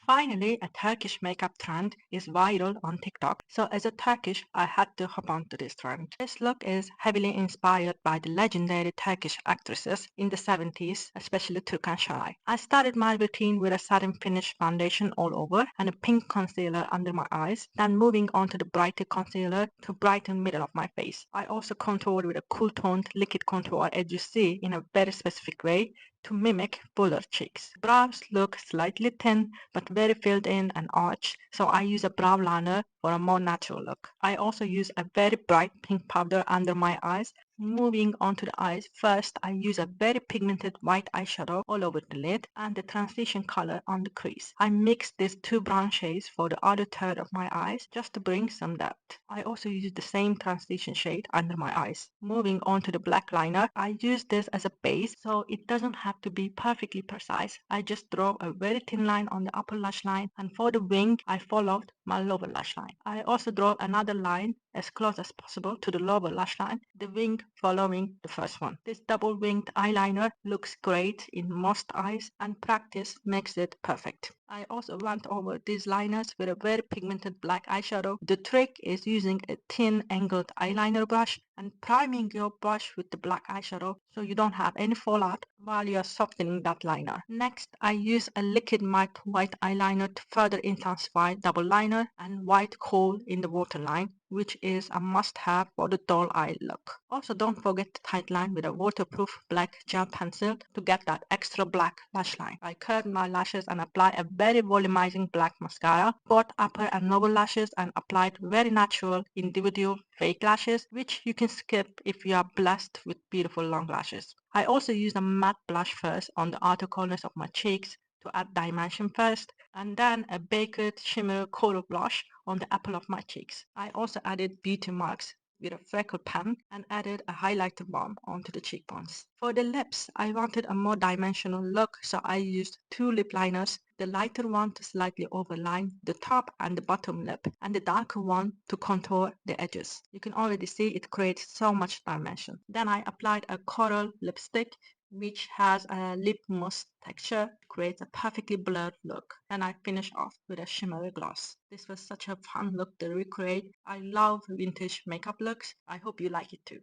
Finally, a Turkish makeup trend is viral on TikTok, so as a Turkish, I had to hop onto this trend. This look is heavily inspired by the legendary Turkish actresses in the 70s, especially Turkan Şoray. I started my routine with a satin finish foundation all over and a pink concealer under my eyes, then moving on to the brighter concealer to brighten middle of my face. I also contoured with a cool toned liquid contour as you see in a very specific way to mimic fuller cheeks. Brows look slightly thin but very filled in and arched, so I use a brow liner for a more natural look. I also use a very bright pink powder under my eyes. Moving on to the eyes, first I use a very pigmented white eyeshadow all over the lid and the transition color on the crease. I mix these two brown shades for the other third of my eyes just to bring some depth. I also use the same transition shade under my eyes. Moving on to the black liner, I use this as a base so it doesn't have to be perfectly precise. I just draw a very thin line on the upper lash line, and for the wing I followed my lower lash line. I also draw another line as close as possible to the lower lash line, the wing following the first one. This double winged eyeliner looks great in most eyes and practice makes it perfect. I also went over these liners with a very pigmented black eyeshadow. The trick is using a thin angled eyeliner brush and priming your brush with the black eyeshadow so you don't have any fallout while you are softening that liner. Next, I use a liquid matte white eyeliner to further intensify double liner and white khol in the waterline, which is a must-have for the doll eye look. Also, don't forget to tight line with a waterproof black gel pencil to get that extra black lash line. I curled my lashes and applied a very volumizing black mascara, both upper and lower lashes, and applied very natural individual fake lashes, which you can skip if you are blessed with beautiful long lashes. I also used a matte blush first on the outer corners of my cheeks to add dimension first, and then a baked shimmer coral blush on the apple of my cheeks. I also added beauty marks with a freckle pen and added a highlighter balm onto the cheekbones. For the lips, I wanted a more dimensional look, so I used two lip liners, the lighter one to slightly overline the top and the bottom lip, and the darker one to contour the edges. You can already see it creates so much dimension. Then I applied a coral lipstick which has a lip mousse texture, creates a perfectly blurred look. And I finish off with a shimmery gloss. This was such a fun look to recreate. I love vintage makeup looks. I hope you like it too.